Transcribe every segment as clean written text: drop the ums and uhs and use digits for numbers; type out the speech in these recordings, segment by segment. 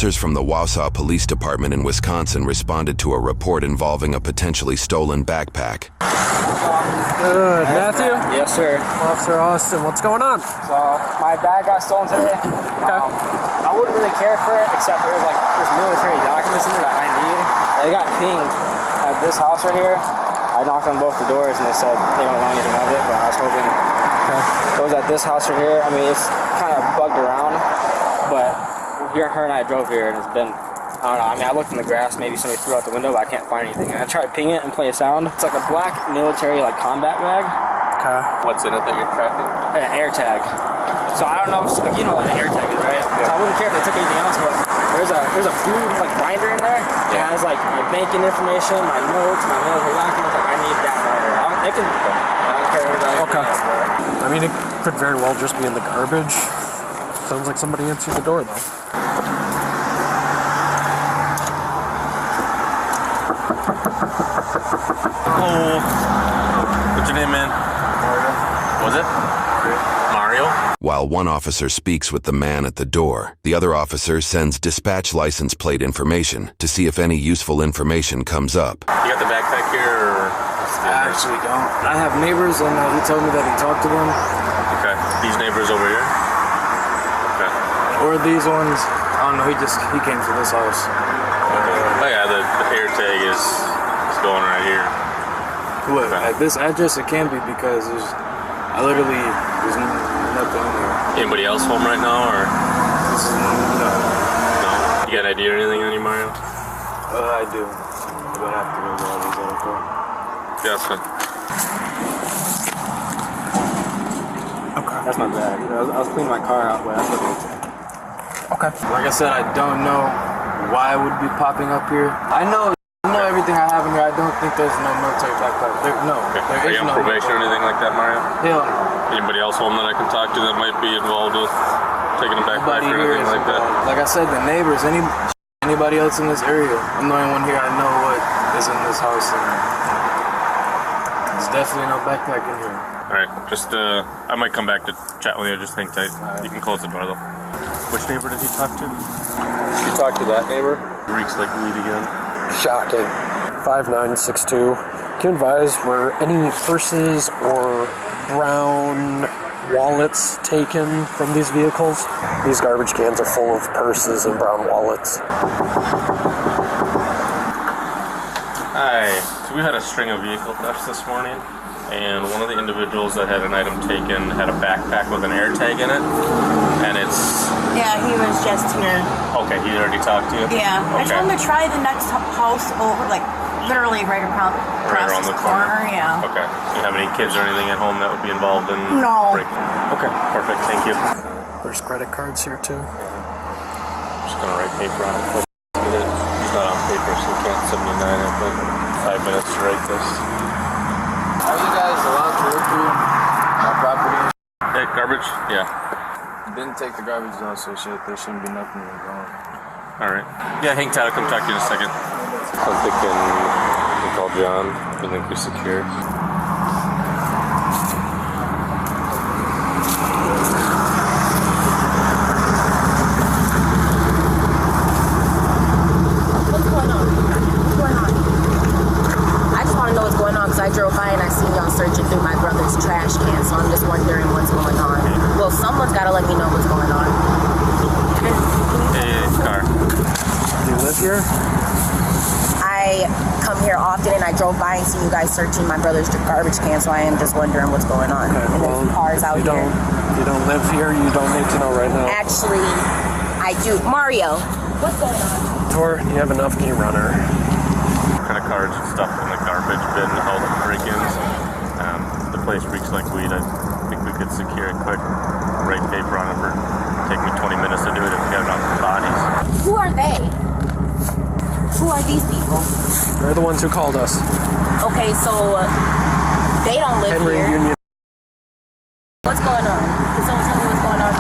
Officers from the Wausau Police Department in Wisconsin responded to a report involving a potentially stolen backpack. Good. Matthew? Yes, sir. Officer Austin, what's going on? So, my bag got stolen today. I wouldn't really care for it, except there's military documents in there that I need. They got pinged at this house right here. I knocked on both the doors and they said they don't want anything of it, but I was hoping it was at this house right here. I mean, it's kind of bugged around, but her and I drove here and it's been, I don't know, I mean, I looked in the grass, maybe somebody threw out the window, but I can't find anything. And I tried to ping it and play a sound. It's like a black military, combat bag. Okay. What's in it that you're tracking? An AirTag. So I don't know, you know what an AirTag is, right? Yeah. So I wouldn't care if they took anything else, but there's a food binder in there. Yeah. It has my banking information, my notes, my military documents. I need that binder. I don't care what it is. Okay. I mean, it could very well just be in the garbage. Sounds like somebody answered the door, though. Hello. What's your name, man? Mario. Was it? Mario? While one officer speaks with the man at the door, the other officer sends dispatch license plate information to see if any useful information comes up. You got the backpack here, or? I actually don't. I have neighbors, and he told me that he talked to them. Okay. These neighbors over here? Okay. Or these ones. I don't know. He came to this house. Okay. Oh yeah, the AirTag is going right here. What? Okay. At this address, it can be because there's nothing in here. Anybody else home right now, or? No. No. You got an ID or anything on you, Mario? I do. But I have to go to all these other cars. Yes, sir. Okay. That's my bag. I was cleaning my car out, but that's what it is. Okay. Like I said, I don't know why it would be popping up here. I know everything I have in here. I don't think there's no military backpack. Okay. Are you on probation or anything like that, Mario? Hell no. Anybody else home that I can talk to that might be involved with taking a backpack or anything like that? Like I said, the neighbors, anybody else in this area. I'm the only one here. I know what is in this house. And there's definitely no backpack in here. Alright, just, I might come back to chat with you, just hang tight. You can close the door though. Which neighbor did he talk to? You talked to that neighbor? Reeks like weed again. Shocking. 5962. Can you advise, were any purses or brown wallets taken from these vehicles? These garbage cans are full of purses and brown wallets. Hi. So we had a string of vehicle thefts this morning, and one of the individuals that had an item taken had a backpack with an AirTag in it, and it's... Yeah, he was just here. Okay, he already talked to you? Yeah. Okay. I told him to try the next house over, literally right around the corner? Yeah. Okay. Do you have any kids or anything at home that would be involved in No. breaking? Okay, perfect. Thank you. There's credit cards here, too. I'm just going to write paper on it. He's not on paper, so he can't 79 it, but 5 minutes to write this. Are you guys allowed to look through my property? Hey, garbage? Yeah. Didn't take the garbage down, so there shouldn't be nothing wrong. Alright. Yeah, hang tight. I'll come talk to you in a second. I'm thinking we call John. I think we're secure. What's going on? I just want to know what's going on because I drove by and I seen y'all searching through my brother's trash can, so I'm just wondering what's going on. Well, someone's got to let me know what's going on. Hey, car. Do you live here? I come here often and I drove by and see you guys searching my brother's garbage can, so I am just wondering what's going on. Okay, and well, there's cars out here. You don't live here, you don't need to know right now. Actually, I do. Mario, what's going on? Tor, you have enough key runner. Credit cards and stuff in the garbage bin, all the break-ins. The place reeks like weed. I think we could secure it quick. Write paper on it for take me 20 minutes to do it if we have enough bodies. Who are they? Who are these people? They're the ones who called us. Okay, so they don't live Henry here. Union. What's going on? Can someone tell me what's going on?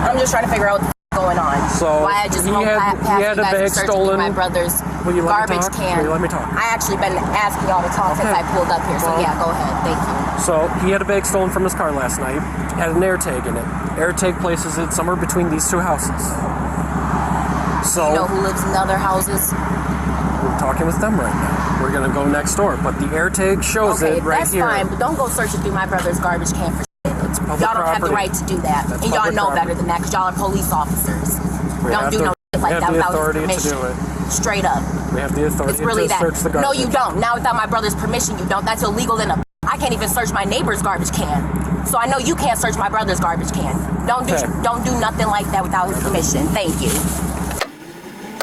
I'm just trying to figure out what's going on. So why I just he had a bag stolen. My brother's Will you let me garbage talk? can. Will you let me talk? I actually been asking y'all to talk since I pulled up here. So Well, yeah, go ahead. Thank you. So he had a bag stolen from his car last night. Had an AirTag in it. AirTag places it somewhere between these two houses. So, You know who lives in other houses? we're talking with them right now. We're gonna go next door, but the AirTag shows Okay, it right that's here. fine, but don't go searching through my brother's garbage can for shit. It's public Y'all don't have the property. right to do that. That's And y'all public know property. better than that because y'all are police officers. We Don't have do the- no shit like we have that the without his authority to permission. do it. Straight up. We have the authority It's really to that. search the garbage. No, you don't. Now without my brother's permission, you don't. That's illegal in a. I can't even search my neighbor's garbage can. So I know you can't search my brother's garbage can. Okay. Don't do nothing like that without his permission. Thank you.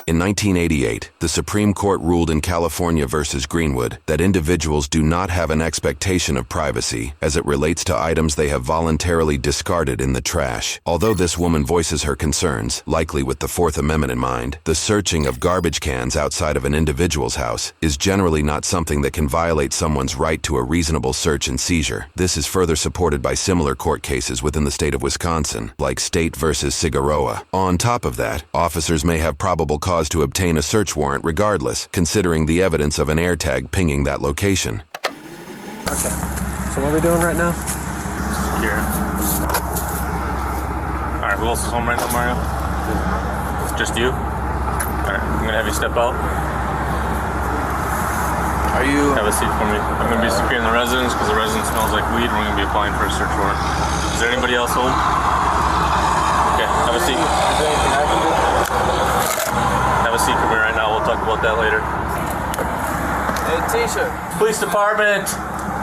In 1988, the Supreme Court ruled in California versus Greenwood that individuals do not have an expectation of privacy as it relates to items they have voluntarily discarded in the trash. Although this woman voices her concerns, likely with the Fourth Amendment in mind, the searching of garbage cans outside of an individual's house is generally not something that can violate someone's right to a reasonable search and seizure. This is further supported by similar court cases within the state of Wisconsin, like State versus Cigaroa. On top of that, officers may have probable cause to obtain a search warrant regardless, considering the evidence of an AirTag pinging that location. Okay. So what are we doing right now? Here. Alright, who else is home right now, Mario? Just you? Alright, I'm gonna have you step out. Are you? Have a seat for me. I'm gonna be securing the residence because the residence smells like weed and we're gonna be applying for a search warrant. Is there anybody else home? Okay, have a seat. Is there anything I can do? Have a seat for me right now. We'll talk about that later. Hey, T-shirt. Police department,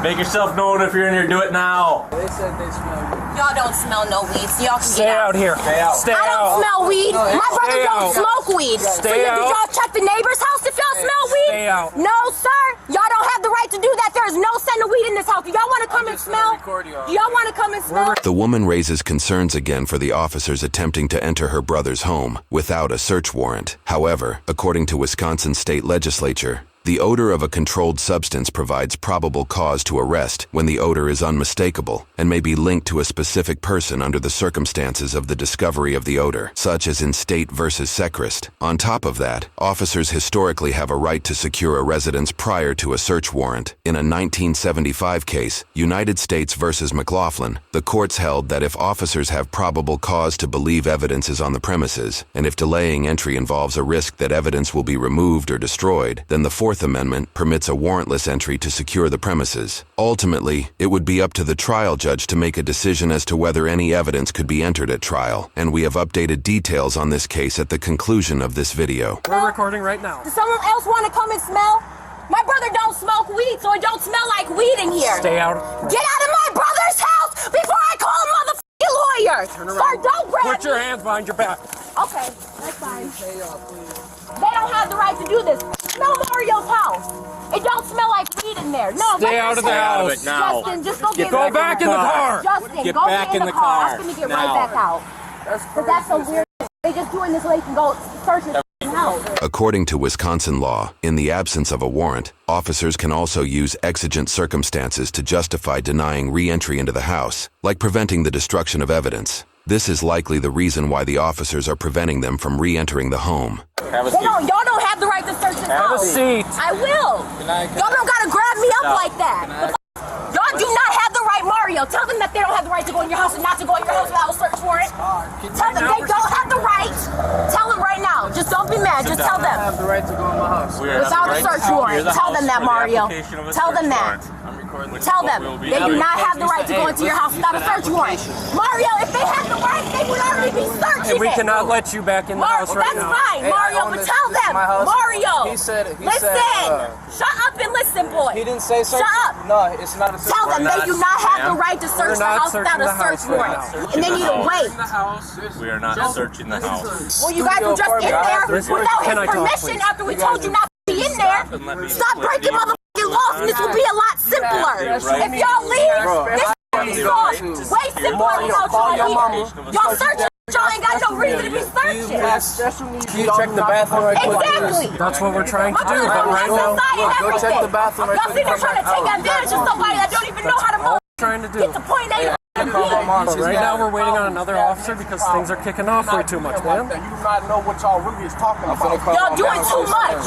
make yourself known if you're in here. Do it now. They said they smell you. Y'all don't smell no weed, so y'all can Stay get out here. Stay out. Stay I don't out. smell weed. My brother Stay don't out. smoke weed. So Stay did out. y'all check the neighbor's house if y'all smell weed? Stay out. No, sir. Y'all don't have the right to do that. There is no scent of weed in this house. Do y'all want to come and just gonna smell? record you all. Do y'all want to come and smell? The woman raises concerns again for the officers attempting to enter her brother's home without a search warrant. However, according to Wisconsin state legislature, the odor of a controlled substance provides probable cause to arrest when the odor is unmistakable and may be linked to a specific person under the circumstances of the discovery of the odor, such as in State versus Sechrist. On top of that, officers historically have a right to secure a residence prior to a search warrant. In a 1975 case, United States versus McLaughlin, the courts held that if officers have probable cause to believe evidence is on the premises, and if delaying entry involves a risk that evidence will be removed or destroyed, then the Fourth Amendment permits a warrantless entry to secure the premises. Ultimately, it would be up to the trial judge to make a decision as to whether any evidence could be entered at trial, and we have updated details on this case at the conclusion of this video. We're recording right now. Does someone else want to come and smell? My brother don't smoke weed, so it don't smell like weed in here. Stay out. Get out of my brother's house before I call a motherfucking lawyer. Sir, don't grab Put your me. hands behind your back. Okay, that's fine. They don't have the right to do this. Smell Mario's house. It don't smell like weed in there. No, Stay let out me of the say- house. now. Justin, just go get Go back in the car. Justin, Get go back get in in the the car. car. I'm gonna get Now. right back out. Cause that's some weird. They just doing this so they can go search his house. According to Wisconsin law, in the absence of a warrant, officers can also use exigent circumstances to justify denying re-entry into the house, like preventing the destruction of evidence. This is likely the reason why the officers are preventing them from re-entering the home. Have a They seat. y'all don't have the right to search his Have a house. seat. I will. Y'all don't gotta grab me up like that. Y'all do not have the right, Mario. Tell them that they don't have the right to go in your house and not to go in your house without a search warrant. Tell them they don't have the right. Tell them right now. Just don't be mad. Just tell I them. have the right to go in my house. We are Without a right search now warrant. near the Tell them house that, for the Mario. application of a Tell them search that. warrant. I'm recording this. Tell What them we'll be they do doing. not have the right to go into your house without a search warrant. Mario, if they had the right, they would already be searching And we it. cannot let you back in the house right That's now. fine, Hey, Mario, I own but this- tell this is them. my house. Mario, He said. listen. Shut up and listen, boy. He didn't say search. Shut up. No, it's not a search. Tell them they do not have the right to We're search the not house without searching a the search house right warrant. now. And they need to wait. We are not searching the house. Well, you guys were just in there Listen, without can I his talk, permission please? after we told you not to be in there. And let me Stop explain breaking to you. motherfucking laws and this will be a lot simpler. Right. If y'all leave, this is law way simpler without y'all here. Y'all searching, y'all ain't got no reason to be searching. You check the bathroom right quick. Exactly. That's what we're trying to My do, brother's but on right the now, side and Go check everything. the bathroom right Y'all see they're trying to take advantage of somebody that don't even know how to move. trying to do. Get the point they But right now we're waiting on another officer because things are kicking off way too much, man. You do not know what y'all really is talking about. Y'all doing too much.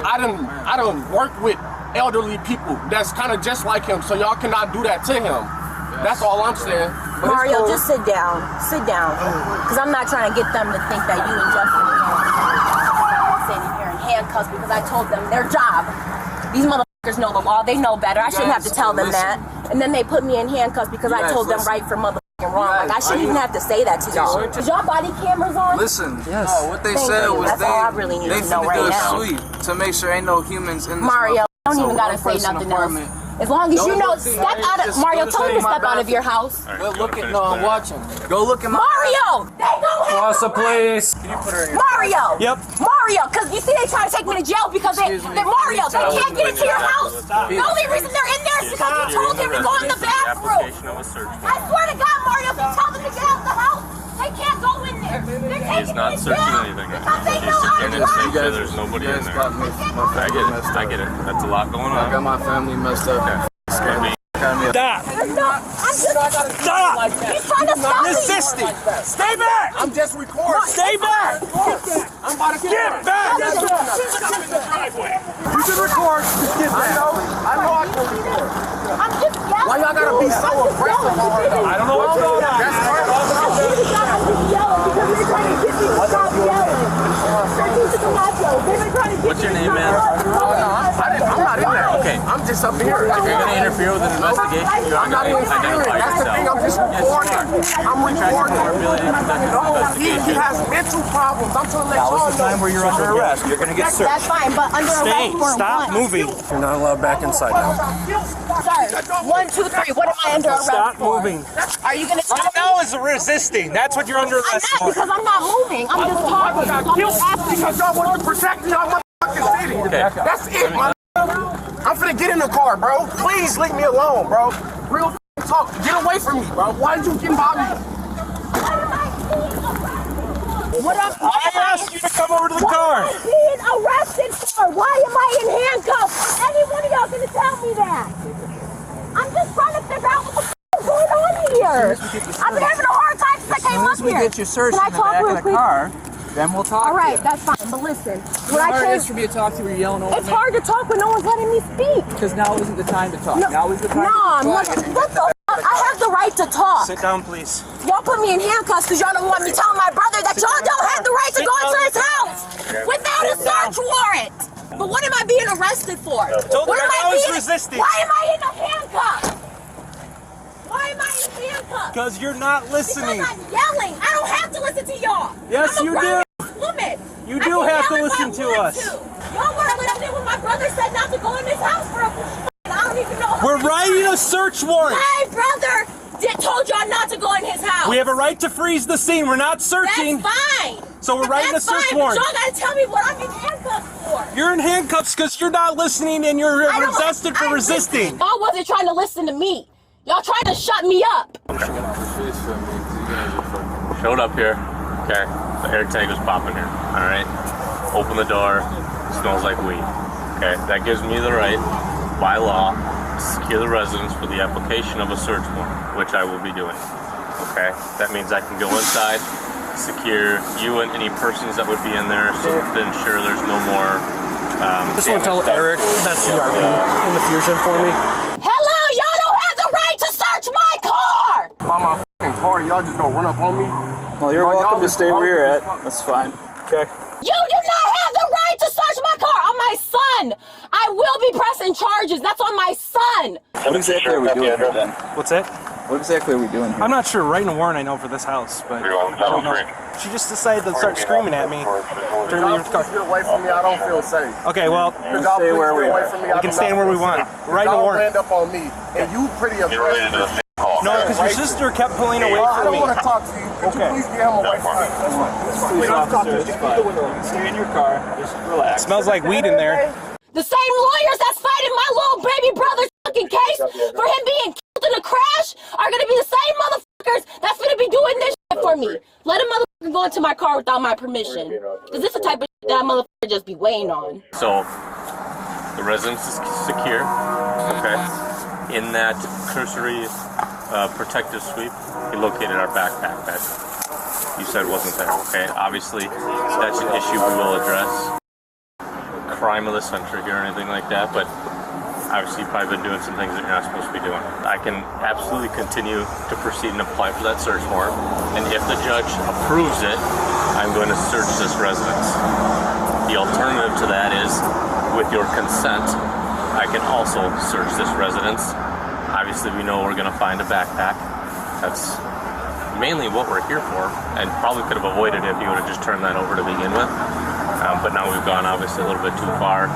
I don't work with elderly people that's kind of just like him, so y'all cannot do that to him. That's all I'm saying. But it's Mario, cool. just sit down. Sit down. Because I'm not trying to get them to think that you and Justin is handcuffs because I told them their job. These motherfuckers know the law. They know better. I shouldn't have to tell them that. And then they put me in handcuffs because I told them right from motherfucking wrong. Like, I shouldn't even have to say that to y'all. Is y'all body cameras on? Listen, Yes. no, what they said was That's all I really need they to know finna right do a now. sweep to make sure ain't no humans in this Mario, don't So even gotta say one-person nothing apartment. else. As long as you Don't know, look step at- out of just Mario. go Tell him to to my step out of your house. All right, Go you look wanna at finish no, I'm clearing? watching. Go look at my Mario, they don't have Bossa, please. Mario. Yep. Mario, because you see they trying to take me to jail because they Mario, they can't get into your house. The only reason they're in there is because you told them to go in the bathroom. Application of a search I warrant. swear to God, Mario, if you tell them to get out the house, they can't go in there. They're He is taking not me to searching jail anything. because they He's know I'm securing it to make right. sure there's nobody in there. got me, my I family get it. messed I up. get it. That's a lot going I got on. my family messed up. Scared me. Stop. No, I'm just Stop. He's trying to stop me. Resisting. Stay back. I'm just recording. Stay back. I'm about to Get back. You can record. Just get back. I know I can record. I'm just yelling. Why y'all gotta be so aggressive all the time? I don't know what's going on. That's I'm just yelling because they're trying to get me to stop yelling. What's your name, man? I'm not in there. Okay. I'm just up here. You're gonna interfere with an investigation. You're I'm not gonna interfering. identify That's the thing. I'm yourself. just recording. I'm recording. Ability to conduct an No, he investigation. has mental problems. I'm trying to let y'all know. where you're under arrest. You're gonna get searched. That's fine, but under Stay. arrest for Stop what? moving. You're not allowed back inside now. Sir, 1, 2, 3. What am I under arrest Stop for? moving. Are you gonna tell Right me? now is resisting. That's what you're under I'm arrest not for. because I'm not moving. I'm just talking. So I'm just asking. Because y'all want to protect y'all motherfucking city. That's it, man. I'm finna get in the car, bro. Please leave me alone, bro. Real talk. Get away from me, bro. Why did you get by me? What am I asked you to come over to the car. What am I being arrested for? Why am I in handcuffs? Any one of y'all gonna tell me that? I'm just trying to figure out what the f is going on here. I've been having a hard time since I came up here. Get you searched Can I in the talk back real of the quick? car, then we'll talk. All right, that's fine. But listen, when I came, for me to talk to you, you're yelling over it's hard to talk when no one's letting me speak. because now isn't the time to talk. No, Now is the time. I'm not. What the f? I have the right to talk. Sit down, please. Y'all put me in handcuffs because y'all don't want me telling my brother that y'all don't have the right to go into his house without a search warrant. But what am I being arrested for? Told What her am I was being- resisting. Why am I in a handcuff? Why am I in handcuffs? Because you're not listening. Because I'm yelling. I don't have to listen to y'all. Yes, I'm a you do. grown-ass woman. You I do can have to yell if I listen to want us. to. Y'all weren't listening when my brother said not to go in this house for I don't even know. how We're many writing a times. search warrant. My brother told y'all not to go in his house. We have a right to freeze the scene. We're not searching. That's fine. So we're writing That's a search fine, warrant. But y'all gotta tell me what I'm in handcuffs for. You're in handcuffs because you're not listening and you're I don't- arrested for I resisting. Y'all wasn't trying to listen to me. Y'all tried to shut me up. Showed up here. Okay. The AirTag was popping here. All right. Open the door. Smells like weed. Okay. That gives me the right, by law, to secure the residence for the application of a search warrant, which I will be doing. Okay. That means I can go inside, secure you and any persons that would be in there, so to ensure there's no more. Just want to tell Eric that's the RP in the fusion for me. Hello, y'all don't have the right to search my car. By my fucking car, y'all just gonna run up on me? Well, you're Bro, welcome y'all to stay where you're at. just- That's fine. Okay. You do not have the right to search my car on my son. I will be pressing charges. That's on my son. What exactly are we doing here then? What's that? What exactly are we doing here? I'm not sure. Writing a warrant, I know, for this house, but I don't know. She just decided to start screaming at me during Y'all the please car. get away from me. I don't feel safe. Okay, well, Could y'all stay please where get we away are. from me? we can stand where we want. Writing a Y'all warrant. ran up on me, and you pretty aggressive. No, because your sister kept pulling away I from don't me. want to talk to you. Could Okay. you please get him away from me? Please, officer, it's fine. Stay in your car. Just relax. Smells like weed in there. The same lawyers that's fighting my little baby brother's fucking case for him being killed in a crash are gonna be the same motherfuckers that's gonna be doing this shit for me. Let a motherfucker go into my car without my permission. Cause this is the type of shit that a motherfucker just be weighing on. So, the residence is secure. Okay. In that cursory protective sweep, he located our backpack that you said wasn't there. Okay. Obviously, that's an issue we will address. Crime of the century or anything like that, but obviously you've probably been doing some things that you're not supposed to be doing. I can absolutely continue to proceed and apply for that search warrant, and if the judge approves it, I'm going to search this residence. The alternative to that is, with your consent, I can also search this residence. Obviously, we know we're going to find a backpack. That's mainly what we're here for, and probably could have avoided it if you would have just turned that over to begin with. But now we've gone obviously a little bit too far.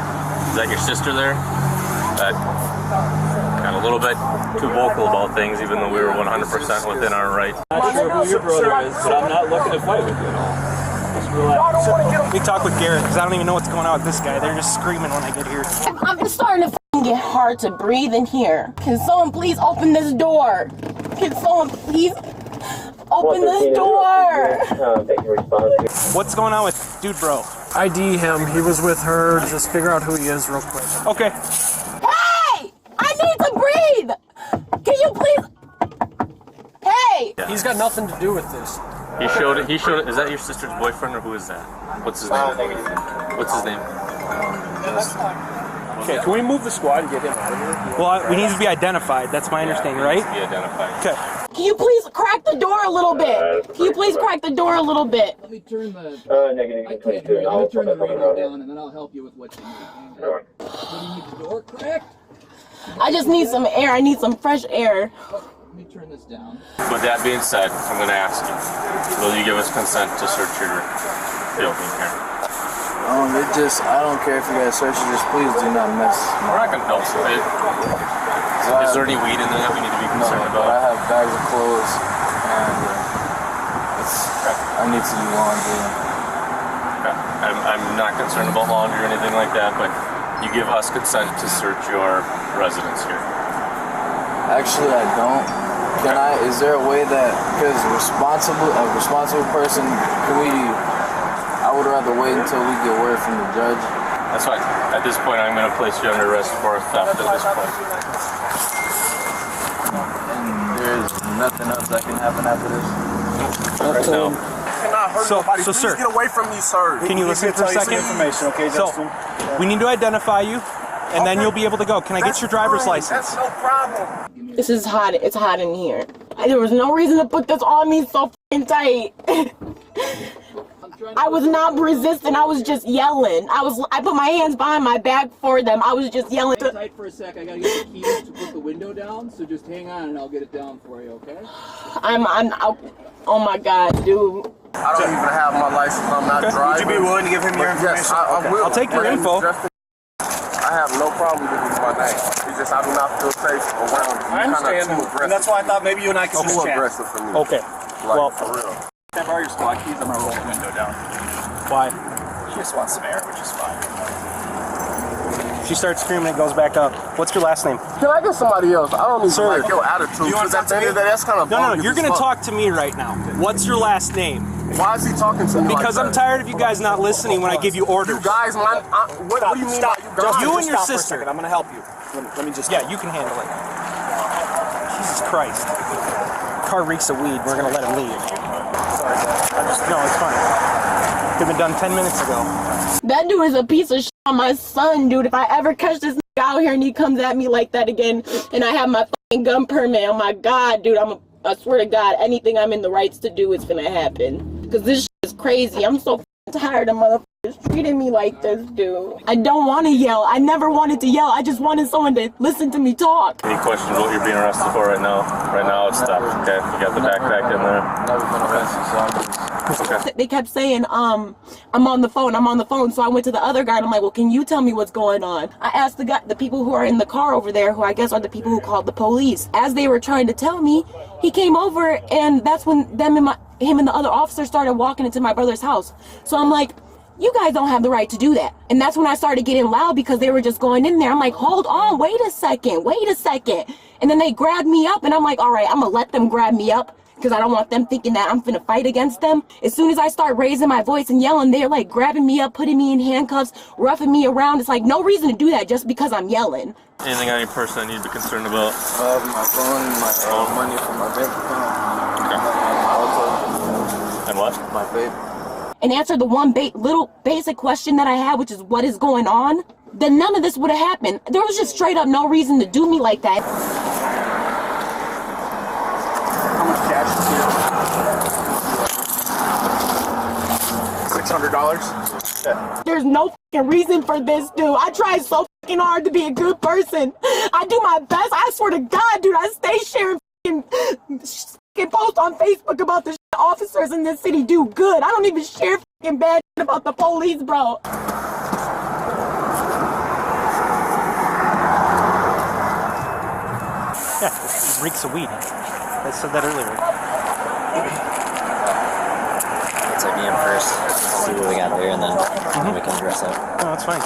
Is that your sister there? That got a little bit too vocal about things, even though we were 100% within our right. I'm not sure who your brother is, but I'm not looking to fight with you at all. Just relax. We talk with Garrett because I don't even know what's going on with this guy. They're just screaming when I get here. I'm starting to get hard to breathe in here. Can someone please open this door? Can someone please open this door? What's going on with dude bro? ID him. He was with her. Just figure out who he is real quick. Okay. Hey! I need to breathe! Can you please? Hey! He's got nothing to do with this. He showed it. Is that your sister's boyfriend, or who is that? What's his name? What's his name? Okay, can we move the squad and get him out of here? Well, we need to be identified. That's my understanding, right? Be identified. Okay. Can you please crack the door a little bit? Can you please crack the door a little bit? Let me turn the. I can't hear you. Let me turn the radio down, and then I'll help you with what you need. Do you need the door cracked? I just need some air. I need some fresh air. Let me turn this down. With that being said, I'm going to ask you, will you give us consent to search your building here? I don't care if you guys search it, just please do not mess. We're not going to help you. Is there any weed in there that we need to be concerned But about? I have bags of clothes, and I need to do laundry. Okay. I'm not concerned about laundry or anything like that, but you give us consent to search your residence here. Actually, I don't. Can I? Is there a way that, because a responsible person, I would rather wait until we get word from the judge. That's fine. At this point, I'm going to place you under arrest for theft at this point. And there's nothing else that can happen after this. Right now. Cannot hurt nobody. So, Please sir, get away from me, sir. Can you listen for a second? Information, okay, Justin? We need to identify you, and then you'll be able to go. Can I get your driver's license? That's no problem. This is hot. It's hot in here. There was no reason to put this on me so f***ing tight. I was not resisting. I was just yelling. I put my hands behind my back for them. I was just yelling. Hang tight for a sec. I gotta get the keys to put the window down, so just hang on and I'll get it down for you, okay? Oh my God, dude. I don't even have my license. I'm not driving. Would you be willing to give him your information? Yes, I will. I'll take your info. I have no problem with giving you my name. It's just I do not feel safe around you. I understand, and that's why I thought maybe you and I could Too just chat. aggressive for me. Okay. Like, Well, for real. Can I borrow your squad keys? I'm gonna roll the window down. why? She just wants some air, which is fine. She starts screaming, it goes back up. What's your last name? Can I get somebody else? I don't even Sir. like your attitude. You want Because to at talk the to end me? of the day, that's kind of No, bogus you're as going to fuck. talk to me right now. What's your last name? Why is he talking to me Because like I'm that? tired of you guys not listening when I give you orders. You guys, what do you mean by you guys? You and your Stop for a sister. second. I'm gonna help you. Let me just. Yeah, you can handle it. Jesus Christ. Car reeks of weed. We're going to let him leave. No, it's fine. Could have been done 10 minutes ago. That dude is a piece of shit on my son, dude. If I ever catch this nigga out here and he comes at me like that again, and I have my fucking gun permit, oh my God, dude, I swear to God, anything I'm in the rights to do is gonna happen. Because this shit is crazy. I'm so tired of motherfuckers treating me like this, dude. I don't want to yell. I never wanted to yell. I just wanted someone to listen to me talk. Any questions what you're being arrested for right now? Right now it's theft, okay? You got the backpack in there. Never been arrested, so I'm just... Okay. They kept saying, I'm on the phone. So I went to the other guy and I'm like, well, can you tell me what's going on? I asked the people who are in the car over there, who I guess are the people who called the police. As they were trying to tell me, he came over, and that's when him and the other officer started walking into my brother's house. So I'm like, you guys don't have the right to do that. And that's when I started getting loud because they were just going in there. I'm like, hold on, wait a second. And then they grabbed me up, and I'm like, all right, I'm gonna let them grab me up, because I don't want them thinking that I'm finna fight against them. As soon as I start raising my voice and yelling, they're like grabbing me up, putting me in handcuffs, roughing me around. It's like no reason to do that just because I'm yelling. Anything on your person I need to be concerned about? my phone, my money from my bank account, And what? my vape. And answer the one little basic question that I had, which is what is going on, then none of this would have happened. There was just straight up no reason to do me like that. How much cash is here? $600. Yeah. There's no fucking reason for this, dude. I try so fucking hard to be a good person. I do my best. I swear to God, dude, I stay sharing fucking posts on Facebook about the officers in this city do good. I don't even share fucking bad shit about the police, bro. Yeah, it reeks of weed. I said that earlier. Let's take me in first, see what we got there, and then we can dress up. No, that's fine.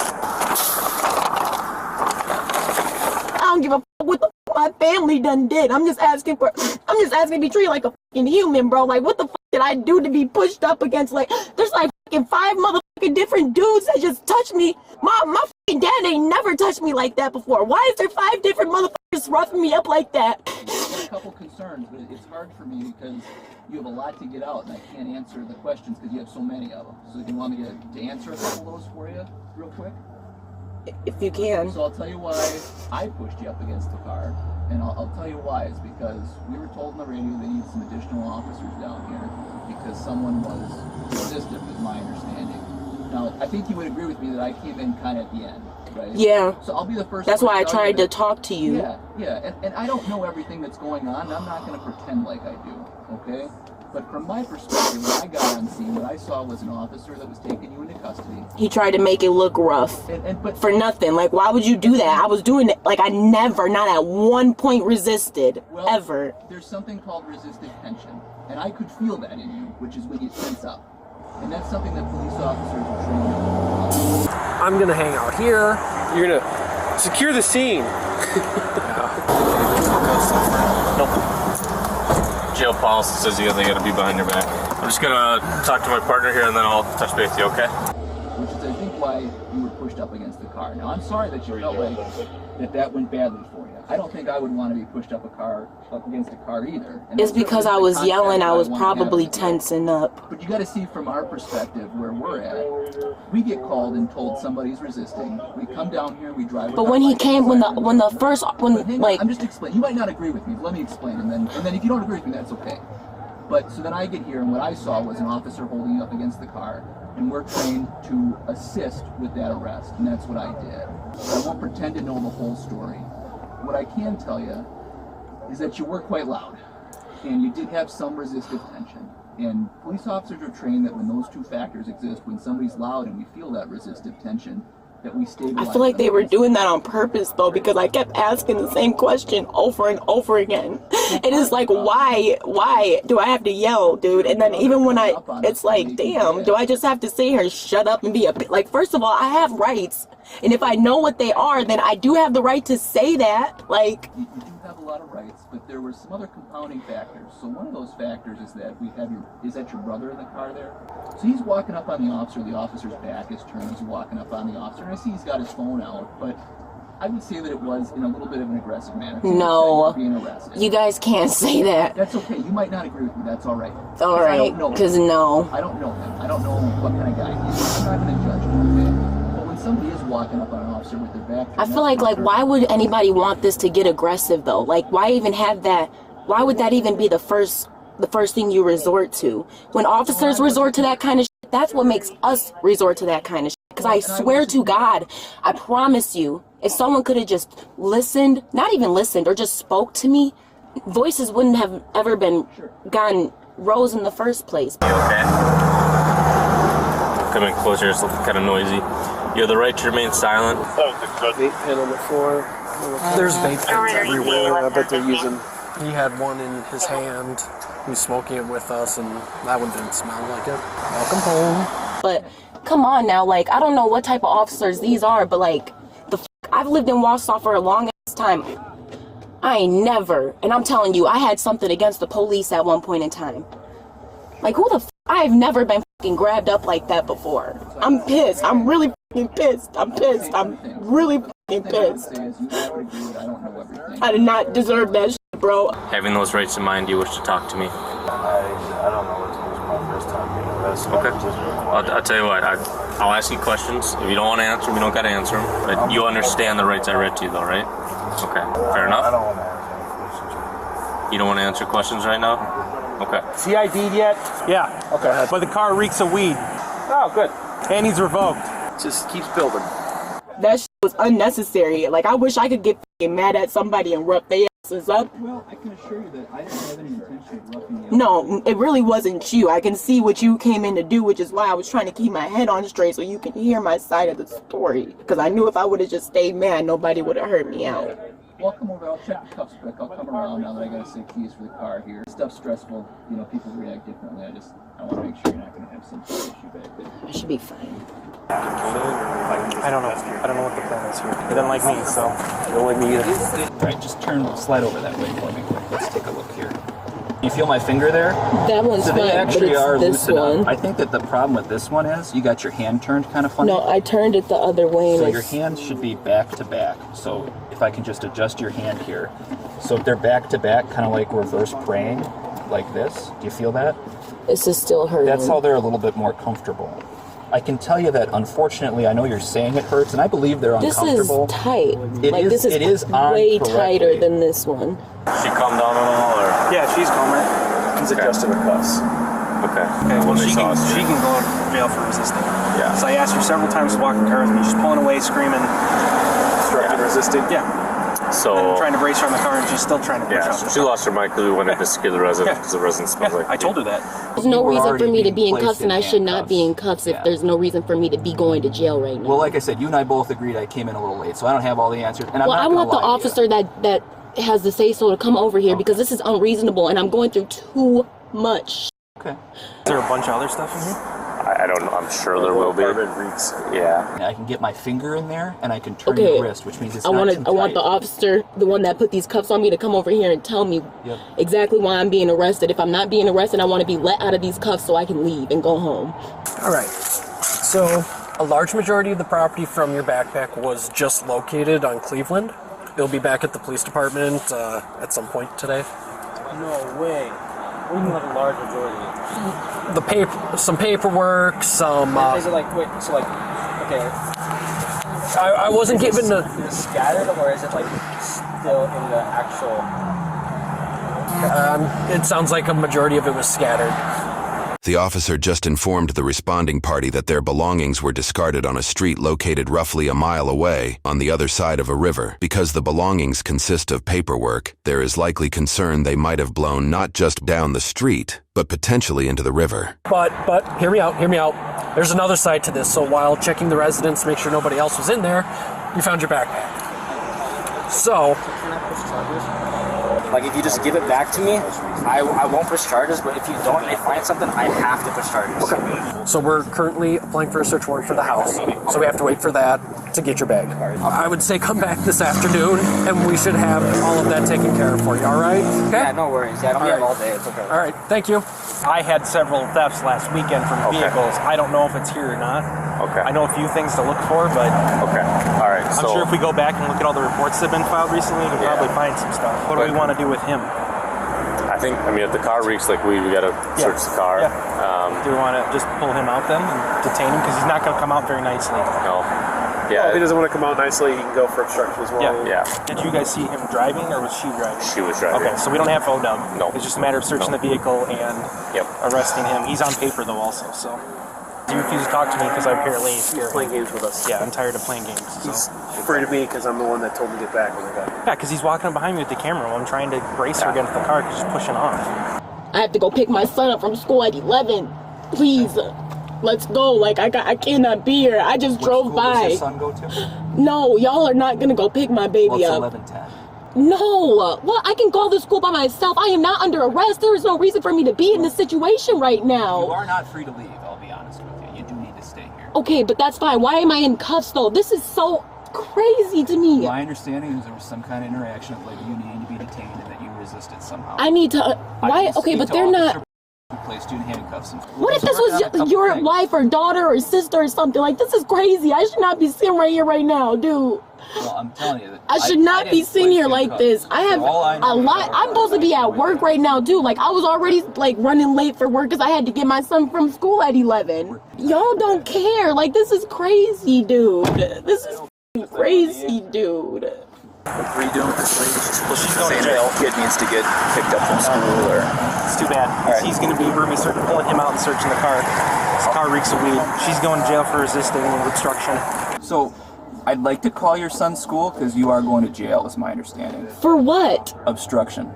I don't give a fuck what the fuck my family done did. I'm just asking to be treated like a fucking human, bro. Like, what the fuck did I do to be pushed up against? Like, there's like fucking 5 motherfucking different dudes that just touched me. My fucking dad ain't never touched me like that before. Why is there 5 different motherfuckers roughing me up like that? I've got a couple concerns, but it's hard for me because you have a lot to get out, and I can't answer the questions because you have so many of them. So do you want me to answer a couple of those for you real quick? If you can. So I'll tell you why I pushed you up against the car, and I'll tell you why. Is because we were told on the radio they need some additional officers down here because someone was resistant, is my understanding. Now, I think you would agree with me that I came in kind of at the end, right? Yeah. So I'll be the first. That's why I tried to that, talk to you. Yeah, and I don't know everything that's going on, and I'm not going to pretend like I do, okay? But from my perspective, when I got on scene, what I saw was an officer that was taking you into custody. He tried to make it look rough. But for nothing. Like, why would you do that? I was doing it. Like, I never, not at one point resisted. Well, ever. There's something called resistive tension. And I could feel that in you, which is when you tense up. And that's something that police officers are trained in. I'm going to hang out here. You're going to secure the scene. Nope. Jail policy says they got to be behind your back. I'm just gonna talk to my partner here and then I'll touch base with you, okay? Which is, I think, why you were pushed up against the car. Now, I'm sorry that you felt like that went badly for you. I don't think I would want to be pushed up against a car either. And it's because I was yelling. I was probably tensing up. But you got to see from our perspective where we're at. We get called and told somebody's resisting. We come down here, we drive. But when he came, when I'm just explaining. You might not agree with me, but let me explain, and then if you don't agree with me, that's okay. But so then I get here, and what I saw was an officer holding you up against the car, and we're trained to assist with that arrest, and that's what I did. So I won't pretend to know the whole story. What I can tell you is that you were quite loud, and you did have some resistive tension. And police officers are trained that when those two factors exist, when somebody's loud and we feel that resistive tension, that we stabilize. I feel like they were doing that on purpose, though, because I kept asking the same question over and over again. And it's like, why do I have to yell, dude? And then even when it's like, damn, do I just have to sit here and shut up and be like, first of all, I have rights. And if I know what they are, then I do have the right to say that. Like, you do have a lot of rights, but there were some other compounding factors. So one of those factors is that is that your brother in the car there? So he's walking up on the officer, the officer's back is turned, he's walking up on the officer, and I see he's got his phone out, but I would say that it was in a little bit of an aggressive manner. No, being arrested. You guys can't say that. That's okay, you might not agree with me, that's alright. Alright, because no. I don't know him, I don't know what kind of guy he is, I'm not going to judge him, okay? Somebody is walking up on an officer with their back. I feel like why would anybody want this to get aggressive though? Like, why even have that? Why would that even be the first thing you resort to? When officers resort to that kind of shit, that's what makes us resort to that kind of shit. Because I swear to God, I promise you, if someone could have just listened, not even listened, or just spoke to me, voices wouldn't have ever gotten rose in the first place. You okay? Coming closer, it's kind of noisy. You have the right to remain silent. Vape pen on the floor. There's vape pens everywhere. I bet they're using. He had one in his hand. He was smoking it with us, and that one didn't smell like it. Welcome home. But come on now, like, I don't know what type of officers these are, but like, I've lived in Wausau for a long ass time. I ain't never, and I'm telling you, I had something against the police at one point in time. Like, who the f? I've never been fucking grabbed up like that before. I'm pissed. I'm really fucking pissed. I'm pissed. I'm really fucking pissed. I did not deserve that shit, bro. Having those rights in mind, do you wish to talk to me? I don't know what to do. It's my first time being arrested. Okay. I'll tell you what. I'll ask you questions. If you don't want to answer them, you don't got to answer them. But you understand the rights I read to you, though, right? Okay. Fair enough? I don't want to answer any questions. You don't want to answer questions right now? Okay. Is he ID'd yet? Yeah. Okay. But the car reeks of weed. Oh, good. And he's revoked. Just keeps building. That shit was unnecessary. Like, I wish I could get fucking mad at somebody and rough their asses up. Well, I can assure you that I didn't have any intention of roughing you up. No, it really wasn't you. I can see what you came in to do, which is why I was trying to keep my head on straight so you can hear my side of the story. Because I knew if I would have just stayed mad, nobody would have heard me out. Well, I'll come over. I'll check the cuffs quick. I'll come around now that I gotta say keys for the car here. Stuff's stressful. You know, people react differently. I want to make sure you're not gonna have some sort of issue back there. I should be fine. I don't know. I don't know what the plan is here. He doesn't like me, so. You don't like me either. All right, just slide over that way for me quick. Let's take a look here. You feel my finger there? That one's so fine, they actually but it's are this loosened one. up. I think that the problem with this one is you got your hand turned kind of funny. No, I turned it the other way. So and your hands should be back to back. So if I can just adjust your hand here. So if they're back to back, kind of like reverse praying, like this. Do you feel that? This is still hurting. That's how they're a little bit more comfortable. I can tell you that, unfortunately, I know you're saying it hurts, and I believe they're uncomfortable. This is tight. This It is on way correctly. tighter than this one. She calmed down at all, or? Yeah, she's calmer. He's adjusting her cuffs. Okay. Okay, well, she can go to jail for resisting. Yeah. So I asked her several times to walk in the car with me. She's pulling away, screaming. Obstructing, resisting? Yeah. So I'm trying to brace her on the car, and she's still trying to push yeah, out. she lost her mind because we wanted to scare the resident because the resident smells like. I told her that. There's no reason for me to be in cuffs, and I should not be in cuffs if there's no reason for me to be going to jail right now. Well, like I said, you and I both agreed I came in a little late, so I don't have all the answers. And I'm not I gonna want the lie to you. officer that has the say-so to come over here because this is unreasonable, and I'm going through too much. Okay. Is there a bunch of other stuff in here? I don't know. I'm sure there will be. Yeah. I can get my finger in there, and I can turn your wrist, which means it's not too tight. I want the officer, the one that put these cuffs on me, to come over here and tell me exactly why I'm being arrested. If I'm not being arrested, I want to be let out of these cuffs so I can leave and go home. All right. So a large majority of the property from your backpack was just located on Cleveland. It'll be back at the police department at some point today. No way. What do you mean like a large majority? Some paperwork, some. Is it like wait? So like, okay. I wasn't given the. Is it scattered or is it like still in the actual? It sounds like a majority of it was scattered. The officer just informed the responding party that their belongings were discarded on a street located roughly a mile away on the other side of a river. Because the belongings consist of paperwork, there is likely concern they might have blown not just down the street, but potentially into the river. But hear me out. There's another side to this. So while checking the residence to make sure nobody else was in there, you found your backpack. So. Like if you just give it back to me, I won't push charges, but if you don't and I find something, I have to push charges. Okay. So we're currently applying for a search warrant for the house. So we have to wait for that to get your bag. I would say come back this afternoon and we should have all of that taken care of for you, all right? Okay? Yeah, no worries. Yeah, I don't be up all day. It's okay. All right, thank you. I had several thefts last weekend from vehicles. I don't know if it's here or not. Okay. I know a few things to look for, but okay. All right. I'm sure if we go back and look at all the reports that have been filed recently, we can probably find some stuff. What do we want to do with him? I mean, if the car reeks like weed, we got to search the car. Yeah. Do we want to just pull him out then and detain him? Because he's not going to come out very nicely. No. Yeah. Well, if he doesn't want to come out nicely, he can go for obstruction as well. Yeah. Did you guys see him driving, or was she driving? She was driving. Okay, so we don't have ODUB. No. It's just a matter of searching the vehicle and arresting him. He's on paper, though, also, so. He refused to talk to me because I apparently He's playing games with us. Yeah, I'm tired of playing games. So. He's afraid of me because I'm the one that told him to get back when I got him. Yeah, because he's walking up behind me with the camera while I'm trying to brace her against the car because she's pushing off. I have to go pick my son up from school at 11. Please, let's go. Like, I cannot be here. I just drove by. Does your son go to? No, y'all are not going to go pick my baby up. It's 11:10. No. Well, I can go to school by myself. I am not under arrest. There is no reason for me to be in this situation right now. You are not free to leave, I'll be honest with you. You do need to stay here. Okay, but that's fine. Why am I in cuffs, though? This is so crazy to me. My understanding is there was some kind of interaction of like you needing to be detained and that you resisted somehow. I need to... Why? Okay, but they're not... Who placed you in handcuffs. What if this was your wife or daughter or sister or something? Like, this is crazy. I should not be sitting right here right now, dude. Well, I'm telling you. I should not be sitting here like this. I have a lot. I'm supposed to be at work right now, too. Like, I was already, like, running late for work because I had to get my son from school at 11. Y'all don't care. Like, this is crazy, dude. This is crazy, dude. What are you doing with this lady? Well, she's going to jail. Kid needs to get picked up from school, or it's too bad. Right. He's going to be pulling him out and searching the car. His car reeks of weed. She's going to jail for resisting and obstruction. So, I'd like to call your son's school because you are going to jail, is my understanding. For what? Obstruction.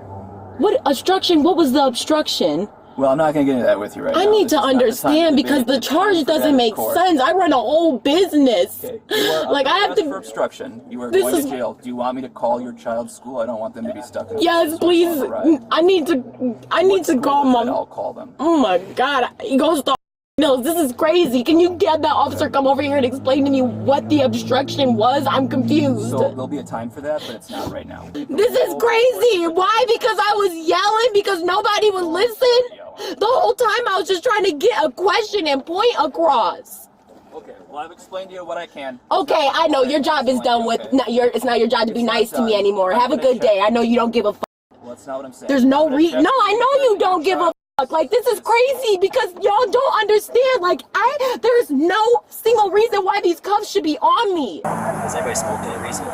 What obstruction? What was the obstruction? Well, I'm not going to get into that with you right now. I need to understand because the charge doesn't make sense. I run a whole business. Okay. You are like I have to. For obstruction. You are going to jail. Do you want me to call your child's school? I don't want them to be stuck in. Yes, please. I need to call mom. I'll call them. Oh my God! He goes to. No, this is crazy. Can you get that officer come over here and explain to me what the obstruction was? I'm confused. So there'll be a time for that, but it's not right now. This is crazy. Why? Because I was yelling? Because nobody would listen? The whole time I was just trying to get a question and point across. Okay, well I've explained to you what I can. Okay, I know your job is done with. It's not your job to be nice to me anymore. Have a good day. I know you don't give a fuck. Well, that's not what I'm saying. There's no reason. No, I know you don't give a fuck. Like, this is crazy because y'all don't understand. Like, there's no single reason why these cuffs should be on me. Has everybody smoked it recently?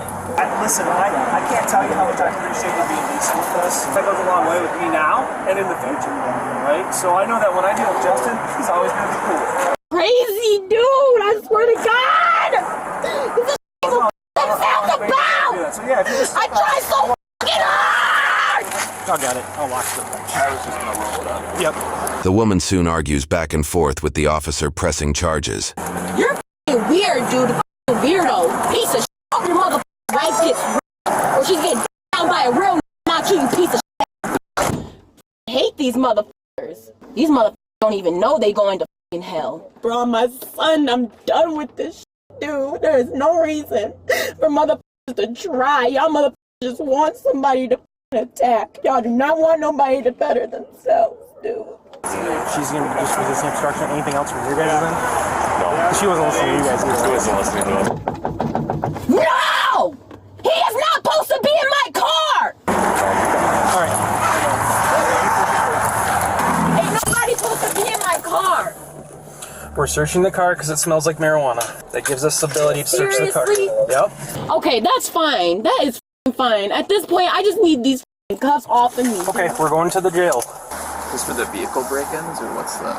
Listen, I can't tell you how much I appreciate you being decent with us. That goes a long way with me now and in the future, right? So I know that when I deal with Justin, he's always going to be cool. Crazy dude, I swear to God! This is what sounds about! So yeah, if you just... I try so fucking hard! I got it. I'll watch the bench. I was just going to roll it up. Yep. The woman soon argues back and forth with the officer pressing charges. You're fucking weird, dude. Fucking weirdo. Piece of shit. Your motherfucking wife gets or she's getting down by a real not you piece of shit. I hate these motherfuckers. These motherfuckers don't even know they going to fucking hell. Bro, my son, I'm done with this shit, dude. There is no reason for motherfuckers to try. Y'all motherfuckers just want somebody to attack. Y'all do not want nobody to better themselves, dude. She's going to just resist obstruction. Anything else from your guys' end? No. She wasn't listening to you guys either. She wasn't listening to us. No! He is not supposed to be in my car! Alright. Ain't nobody supposed to be in my car! We're searching the car because it smells like marijuana. That gives us the ability to search the car. Yep. Okay, that's fine. That is fine. At this point, I just need these cuffs off of me. Okay, we're going to the jail. Is this for the vehicle break-ins, or what's the...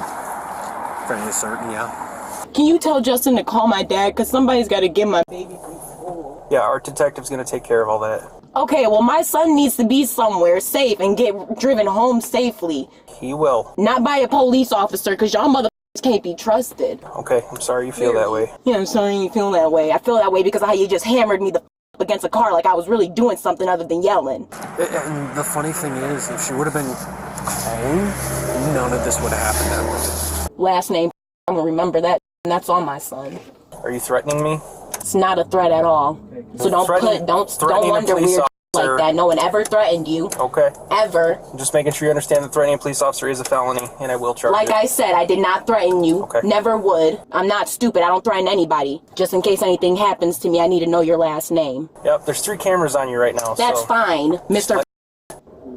For any certain, yeah. Can you tell Justin to call my dad? Because somebody's got to get my baby from school. Yeah, our detective's going to take care of all that. Okay, well, my son needs to be somewhere safe and get driven home safely. He will. Not by a police officer, because y'all motherfuckers can't be trusted. Okay, I'm sorry you feel that way. Yeah, I'm sorry you feel that way. I feel that way because of how you just hammered me the against a car like I was really doing something other than yelling. And the funny thing is, if she would have been home, none of this would have happened. Last name, I'm gonna remember that, and that's on my son. Are you threatening me? It's not a threat at all. So don't wonder weird like that. No one ever threatened you. Okay. Ever. I'm just making sure you understand that threatening a police officer is a felony, and I will charge you. Like I said, I did not threaten you. Okay. Never would. I'm not stupid. I don't threaten anybody. Just in case anything happens to me, I need to know your last name. Yep, there's 3 cameras on you right now. That's fine, Mr.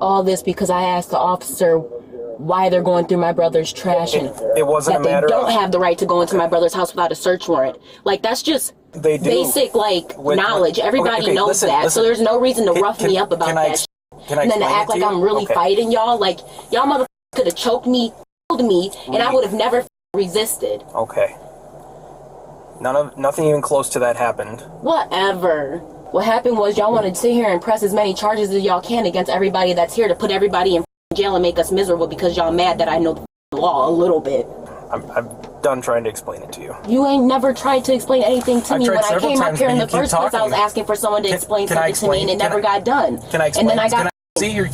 All this because I asked the officer why they're going through my brother's trash and it wasn't that a matter they don't of... have the right to go into my brother's house without a search warrant. Like, that's just basic, knowledge. Everybody knows that. So there's no reason to rough me up about that. And then to act like I'm really fighting y'all. Like, y'all motherfuckers could have choked me, killed me, and I would have never resisted. Okay. Nothing even close to that happened. Whatever. What happened was y'all wanted to sit here and press as many charges as y'all can against everybody that's here to put everybody in jail and make us miserable because y'all mad that I know the law a little bit. I'm done trying to explain it to you. You ain't never tried to explain anything to me. When I came up here in the first place, I was asking for someone to explain something to me, and it never got done. Can I explain? And then I got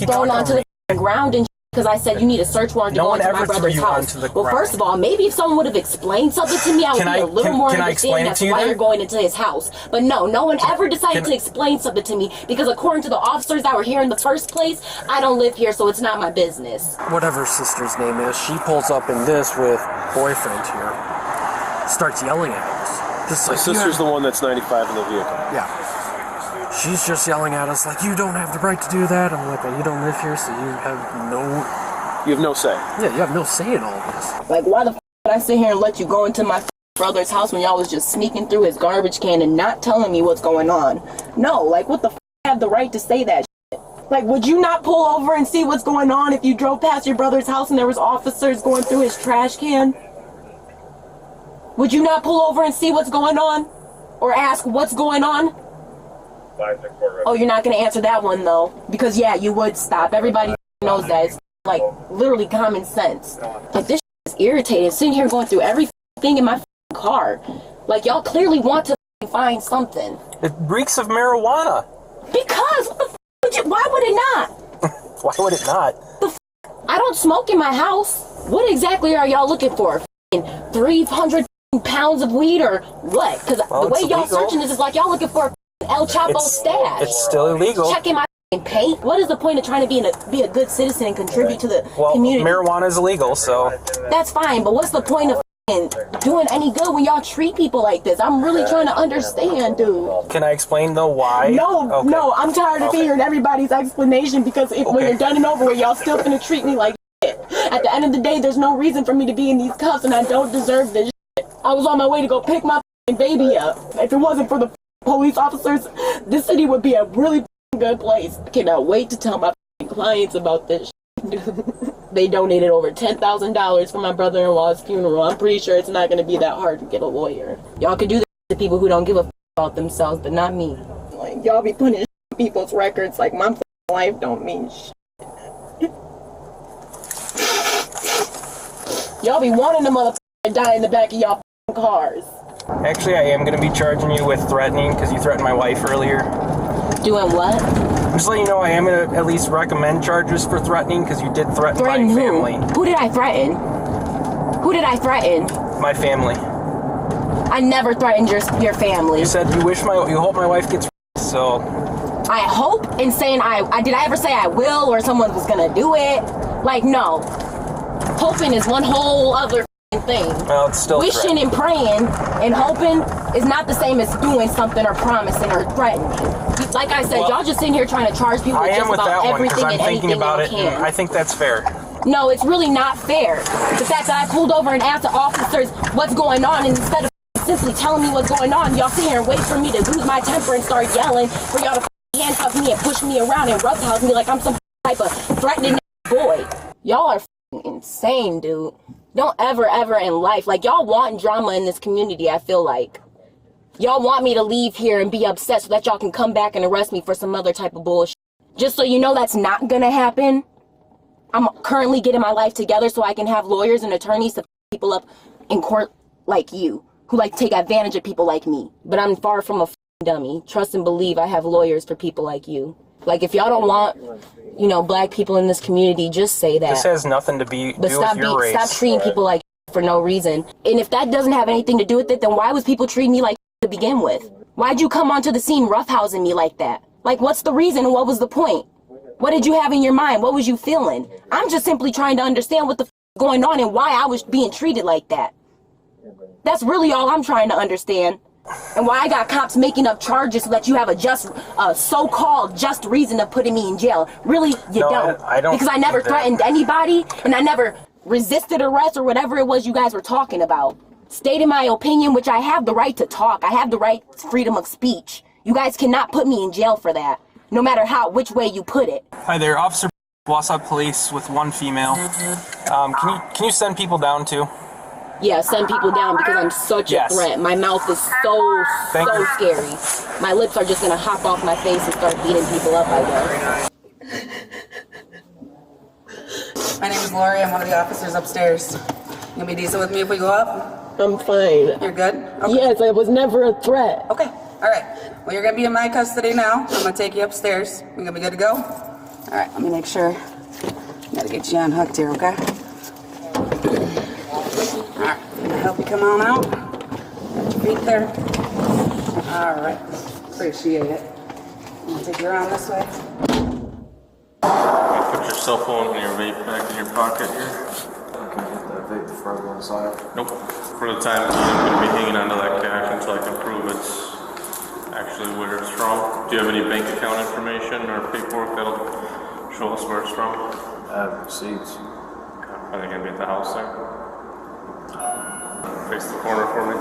thrown onto the ground and because I said you need a search warrant to go into my brother's house. Well, first of all, maybe if someone would have explained something to me, I would be a little more understanding as to why you're going into his house. But no one ever decided to explain something to me because according to the officers that were here in the first place, I don't live here, so it's not my business. Whatever sister's name is, she pulls up in this with boyfriend here, starts yelling at us. Just My like, sister's the one that's 95 in the vehicle. Yeah. She's just yelling at us like, you don't have the right to do that. I'm like, well, you don't live here, so you have no... You have no say. Yeah, you have no say in all this. Like, why the f*** did I sit here and let you go into my brother's house when y'all was just sneaking through his garbage can and not telling me what's going on? No, like, what the f*** have the right to say that shit. Like, would you not pull over and see what's going on if you drove past your brother's house and there was officers going through his trash can? Would you not pull over and see what's going on? Or ask what's going on? Oh, you're not going to answer that one, though. Because, yeah, you would stop. Everybody knows that. It's, like, literally common sense. Like, this is irritating. Sitting here going through everything in my car. Like, y'all clearly want to find something. It reeks of marijuana. Because, what the f would you, why would it not? Why would it not? I don't smoke in my house. What exactly are y'all looking for? 300 pounds of weed or what? Because the way y'all searching this is like y'all looking for El Chapo stash. It's still illegal. Checking my paint. What is the point of trying to be a good citizen and contribute to the community? Marijuana is illegal, so that's fine. But what's the point of doing any good when y'all treat people like this? I'm really trying to understand, dude. Can I explain though why? No, no. I'm tired of hearing everybody's explanation because when you're done and over with, y'all still gonna treat me like shit. At the end of the day, there's no reason for me to be in these cuffs, and I don't deserve this. I was on my way to go pick my baby up. If it wasn't for the police officers, this city would be a really good place. I cannot wait to tell my clients about this. They donated over $10,000 for my brother-in-law's funeral. I'm pretty sure it's not going to be that hard to get a lawyer. Y'all could do this to people who don't give a about themselves, but not me. Like, y'all be putting in people's records like my life don't mean shit. Y'all be wanting the motherfucker to die in the back of y'all cars. Actually, I am going to be charging you with threatening because you threatened my wife earlier. Doing what? Just letting you know I am going to at least recommend charges for threatening because you did threaten my family. Who did I threaten? Who did I threaten? My family. I never threatened your family. You said you hope my wife gets so. I hope and saying did I ever say I will or someone was going to do it? Like, no. Hoping is one whole other thing. Well, it's still wishing and praying and hoping is not the same as doing something or promising or threatening. Like I said, y'all just sitting here trying to charge people with just about everything and anything about you it, can. I think that's fair. No, it's really not fair. The fact that I pulled over and asked the officers what's going on, and instead of simply telling me what's going on, y'all sit here and wait for me to lose my temper and start yelling for y'all to handcuff me and push me around and roughhouse me like I'm some type of threatening boy. Y'all are insane, dude. Don't ever in life, like, y'all want drama in this community. I feel like y'all want me to leave here and be upset so that y'all can come back and arrest me for some other type of bullshit. Just so you know that's not gonna happen. I'm currently getting my life together so I can have lawyers and attorneys to people up in court like you, who like to take advantage of people like me. But I'm far from a dummy. Trust and believe I have lawyers for people like you. Like, if y'all don't want, black people in this community, just say that. This has nothing to do with your race. Stop treating people like for no reason. And if that doesn't have anything to do with it, then why was people treating me like to begin with? Why'd you come onto the scene roughhousing me like that? Like, what's the reason and what was the point? What did you have in your mind? What was you feeling? I'm just simply trying to understand what the going on and why I was being treated like that. That's really all I'm trying to understand. And why I got cops making up charges so that you have a so-called just reason of putting me in jail. Really, you don't. I don't. Because I never threatened anybody, and I never resisted arrest or whatever it was you guys were talking about. Stating my opinion, which I have the right to talk. I have the right to freedom of speech. You guys cannot put me in jail for that, no matter which way you put it. Hi there, Officer Wausau Police with one female. Can you send people down too? Yeah, send people down because I'm such a threat. My mouth is so scary. My lips are just gonna hop off my face and start beating people up, I guess. My name is Lori. I'm one of the officers upstairs. You gonna be decent with me if we go up? I'm fine. You're good? Okay. Yes, I was never a threat. Okay. All right. Well, you're gonna be in my custody now. I'm gonna take you upstairs. You gonna be good to go? All right. Let me make sure. Gotta get you unhooked here, okay? Alright, I'm gonna help you come on out. Got your feet there. Alright, appreciate it. I'm gonna take you around this way. Put your cell phone and your vape back in your pocket here. Can I get that vape before I go inside? Nope. For the time being, I'm going to be hanging onto that cash until I can prove it's actually where it's from. Do you have any bank account information or paperwork that'll show us where it's from? I have receipts. Are they going to be at the house there? Face the corner for me.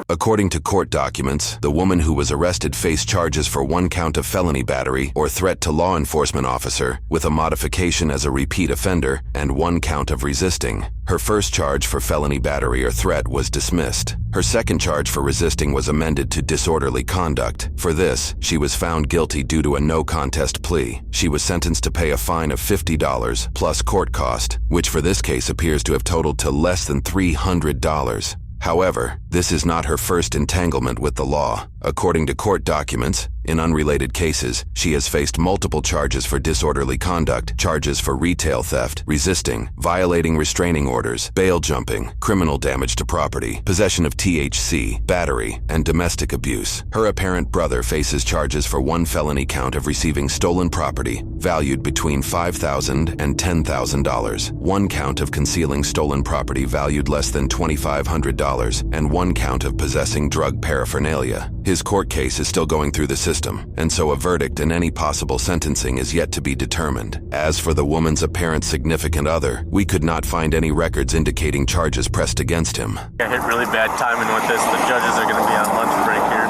According to court documents, the woman who was arrested faced charges for 1 count of felony battery or threat to law enforcement officer with a modification as a repeat offender and 1 count of resisting. Her first charge for felony battery or threat was dismissed. Her second charge for resisting was amended to disorderly conduct. For this, she was found guilty due to a no contest plea. She was sentenced to pay a fine of $50 plus court cost, which for this case appears to have totaled to less than $300. However, this is not her first entanglement with the law. According to court documents, in unrelated cases, she has faced multiple charges for disorderly conduct, charges for retail theft, resisting, violating restraining orders, bail jumping, criminal damage to property, possession of THC, battery, and domestic abuse. Her apparent brother faces charges for 1 felony count of receiving stolen property, valued between $5,000 and $10,000, 1 count of concealing stolen property valued less than $2,500, and 1 count of possessing drug paraphernalia. His court case is still going through the system, and so a verdict and any possible sentencing is yet to be determined. As for the woman's apparent significant other, we could not find any records indicating charges pressed against him. I hit really bad timing with this. The judges are going to be on lunch break here.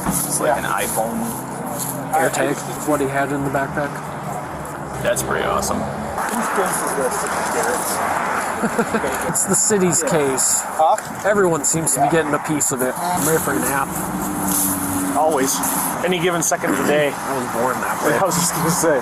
It's like an iPhone AirTag is what he had in the backpack. That's pretty awesome. Whose case is this? Garrett's. It's the city's case. Huh? Everyone seems to be getting a piece of it. I'm ready for a nap. Always. Any given second of the day. I was born that way. I was just going to say.